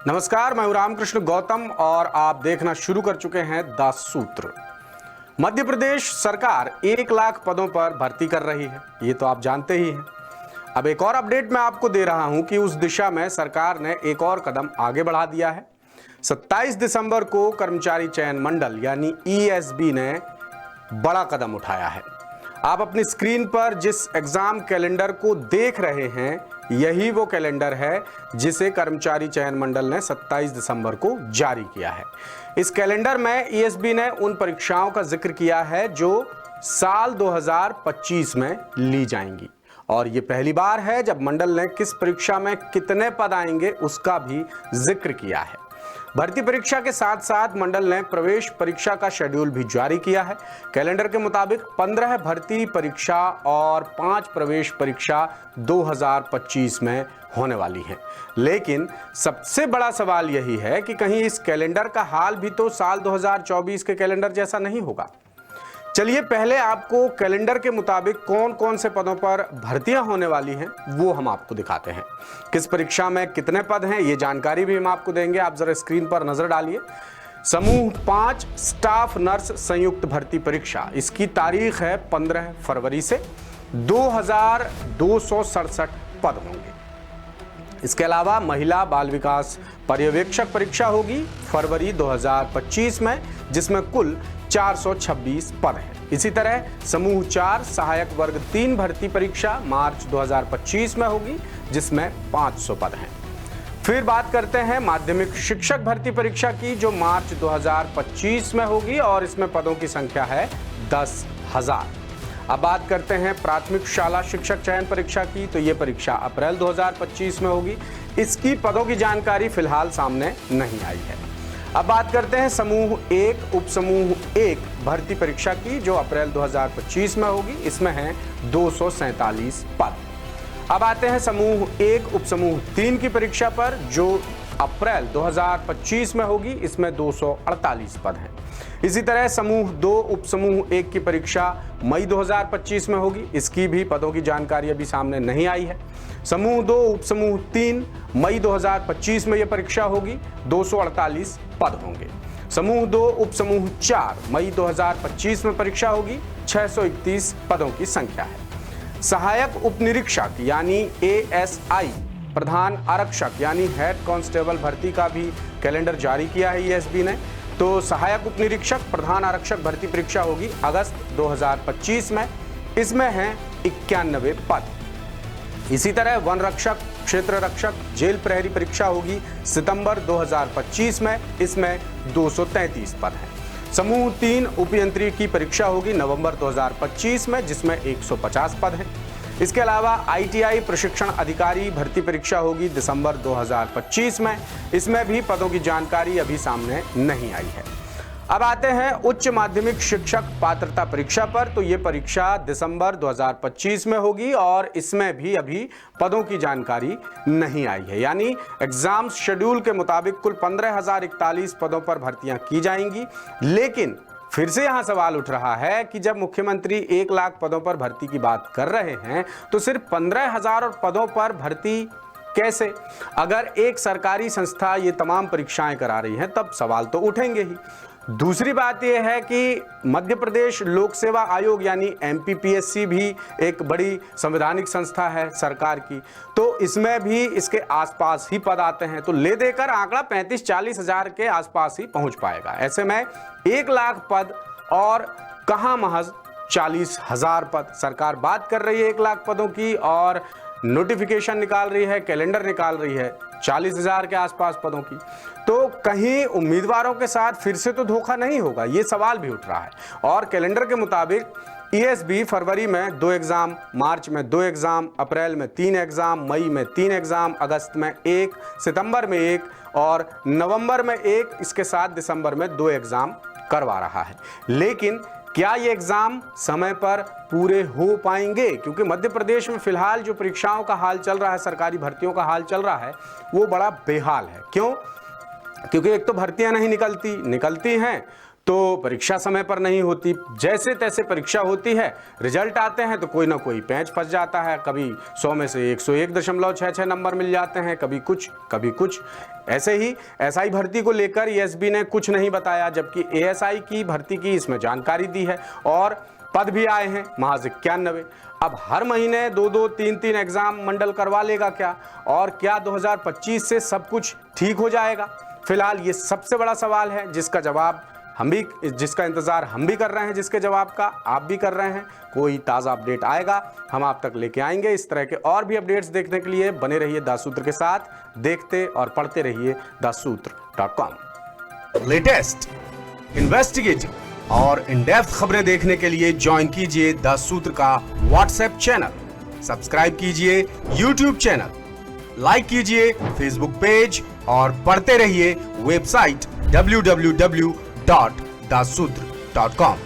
नमस्कार, मैं हूं रामकृष्ण गौतम और आप देखना शुरू कर चुके हैं द सूत्र। मध्य प्रदेश सरकार 1 लाख पदों पर भर्ती कर रही है, ये तो आप जानते ही हैं। अब एक और अपडेट मैं आपको दे रहा हूं कि उस दिशा में सरकार ने एक और कदम आगे बढ़ा दिया है। 27 दिसंबर को कर्मचारी चयन मंडल यानी ईएसबी ने बड़ा कदम उठाया है। आप अपनी स्क्रीन पर जिस एग्जाम कैलेंडर को देख रहे हैं, यही वो कैलेंडर है जिसे कर्मचारी चयन मंडल ने 27 दिसंबर को जारी किया है। इस कैलेंडर में ईएसबी ने उन परीक्षाओं का जिक्र किया है जो साल 2025 में ली जाएंगी और ये पहली बार है जब मंडल ने किस परीक्षा में कितने पद आएंगे उसका भी जिक्र किया है। भर्ती परीक्षा के साथ साथ मंडल ने प्रवेश परीक्षा का शेड्यूल भी जारी किया है। कैलेंडर के मुताबिक 15 भर्ती परीक्षा और 5 प्रवेश परीक्षा 2025 में होने वाली है। लेकिन सबसे बड़ा सवाल यही है कि कहीं इस कैलेंडर का हाल भी तो साल 2024 के कैलेंडर जैसा नहीं होगा। चलिए पहले आपको कैलेंडर के मुताबिक कौन कौन से पदों पर भर्तियां होने वाली हैं वो हम आपको दिखाते हैं। किस परीक्षा में कितने पद हैं ये जानकारी भी हम आपको देंगे। आप जरा स्क्रीन पर नजर डालिए। समूह 5 स्टाफ नर्स संयुक्त भर्ती परीक्षा, इसकी तारीख है 15 फरवरी से। 2267 पद होंगे। इसके अलावा महिला बाल विकास पर्यवेक्षक परीक्षा होगी फरवरी 2025 में, जिसमें कुल 426 पद हैं। इसी तरह समूह 4 सहायक वर्ग 3 भर्ती परीक्षा मार्च 2025 में होगी, जिसमें 500 पद हैं। फिर बात करते हैं माध्यमिक शिक्षक भर्ती परीक्षा की, जो मार्च 2025 में होगी और इसमें पदों की संख्या है 10,000। अब बात करते हैं प्राथमिक शाला शिक्षक चयन परीक्षा की, तो ये परीक्षा अप्रैल 2025 में होगी। इसकी पदों की जानकारी फिलहाल सामने नहीं आई है। अब बात करते हैं समूह 1 उपसमूह 1 भर्ती परीक्षा की, जो अप्रैल 2025 में होगी। इसमें हैं 247 पद। अब आते हैं समूह 1 उपसमूह 3 की परीक्षा पर, जो अप्रैल 2025 में होगी। इसमें 248 पद हैं। इसी तरह समूह 2 उपसमूह 1 की परीक्षा मई 2025 में होगी। इसकी भी पदों की जानकारी अभी सामने नहीं आई है। समूह 2 उपसमूह 3 मई 2025 में यह परीक्षा होगी। 248 पद होंगे। समूह 2 उपसमूह 4 मई 2025 में परीक्षा होगी। 631 पदों की संख्या है। सहायक उपनिरीक्षक यानी एएसआई प्रधान आरक्षक यानी हेड कांस्टेबल भर्ती का भी कैलेंडर जारी किया है ईएसबी ने। तो सहायक उपनिरीक्षक प्रधान आरक्षक भर्ती परीक्षा होगी अगस्त 2025 में। इसमें हैं 91 पद। इसी तरह वन रक्षक, क्षेत्र रक्षक, जेल प्रहरी परीक्षा होगी सितंबर 2025 में। इसमें 233 पद हैं। समूह 3 उपयंत्री परीक्षा होगी नवंबर 2025 में, जिसमें 150 पद हैं। इसके अलावा आईटीआई प्रशिक्षण अधिकारी भर्ती परीक्षा होगी दिसंबर 2025 में। इसमें भी पदों की जानकारी अभी सामने नहीं आई है। अब आते हैं उच्च माध्यमिक शिक्षक पात्रता परीक्षा पर, तो ये परीक्षा दिसंबर 2025 में होगी और इसमें भी अभी पदों की जानकारी नहीं आई है। यानी एग्जाम शेड्यूल के मुताबिक कुल 15,041 पदों पर भर्तियां की जाएंगी। लेकिन फिर से यहां सवाल उठ रहा है कि जब मुख्यमंत्री 1 लाख पदों पर भर्ती की बात कर रहे हैं तो सिर्फ 15,000 पदों पर भर्ती कैसे? अगर एक सरकारी संस्था ये तमाम परीक्षाएं करा रही है तब सवाल तो उठेंगे ही। दूसरी बात यह है कि मध्य प्रदेश लोक सेवा आयोग यानी एमपीपीएससी भी एक बड़ी संवैधानिक संस्था है सरकार की, तो इसमें भी इसके आसपास ही पद आते हैं। तो ले देकर आंकड़ा 35-40 हजार के आसपास ही पहुंच पाएगा। ऐसे में 1 लाख पद और कहां महज 40,000 पद। सरकार बात कर रही है 1 लाख पदों की और नोटिफिकेशन निकाल रही है, कैलेंडर निकाल रही है 40,000 के आसपास पदों की। तो कहीं उम्मीदवारों के साथ फिर से तो धोखा नहीं होगा, ये सवाल भी उठ रहा है। और कैलेंडर के मुताबिक ईएसबी फरवरी में 2 एग्जाम, मार्च में 2 एग्जाम, अप्रैल में 3 एग्जाम, मई में 3 एग्जाम, अगस्त में 1, सितंबर में 1 और नवंबर में 1, इसके साथ दिसंबर में 2 एग्जाम करवा रहा है। लेकिन क्या ये एग्जाम समय पर पूरे हो पाएंगे? क्योंकि मध्य प्रदेश में फिलहाल जो परीक्षाओं का हाल चल रहा है, सरकारी भर्तियों का हाल चल रहा है, वो बड़ा बेहाल है। क्यों? क्योंकि एक तो भर्तियां नहीं निकलती हैं तो परीक्षा समय पर नहीं होती, जैसे तैसे परीक्षा होती है, रिजल्ट आते हैं तो कोई ना कोई पैंच फंस जाता है। कभी 100 में से 101.66 नंबर मिल जाते हैं, कभी कुछ। ऐसे ही एसआई भर्ती को लेकर एएसबी ने कुछ नहीं बताया, जबकि एएसआई की भर्ती की इसमें जानकारी दी है और पद भी आए हैं महज 91। अब हर महीने 2-2, 3-3 एग्जाम मंडल करवा लेगा क्या? और क्या 2025 से सब कुछ ठीक हो जाएगा? फिलहाल ये सबसे बड़ा सवाल है जिसका इंतजार हम भी कर रहे हैं, जिसके जवाब का आप भी कर रहे हैं। कोई ताज़ा अपडेट आएगा हम आप तक लेके आएंगे। इस तरह के और भी अपडेट्स देखने के लिए बने रहिए दासूत्र के साथ, देखते और पढ़ते रहिए दासूत्र.com। लेटेस्ट, इन्वेस्टिगेटिव और इन डेप्थ खबरें देखने के लिए ज्वाइन कीजिए दासूत्र का व्हाट्सएप चैनल, सब्सक्राइब कीजिए यूट्यूब चैनल, लाइक कीजिए फेसबुक पेज और पढ़ते रहिए वेबसाइट www.dasudr.com।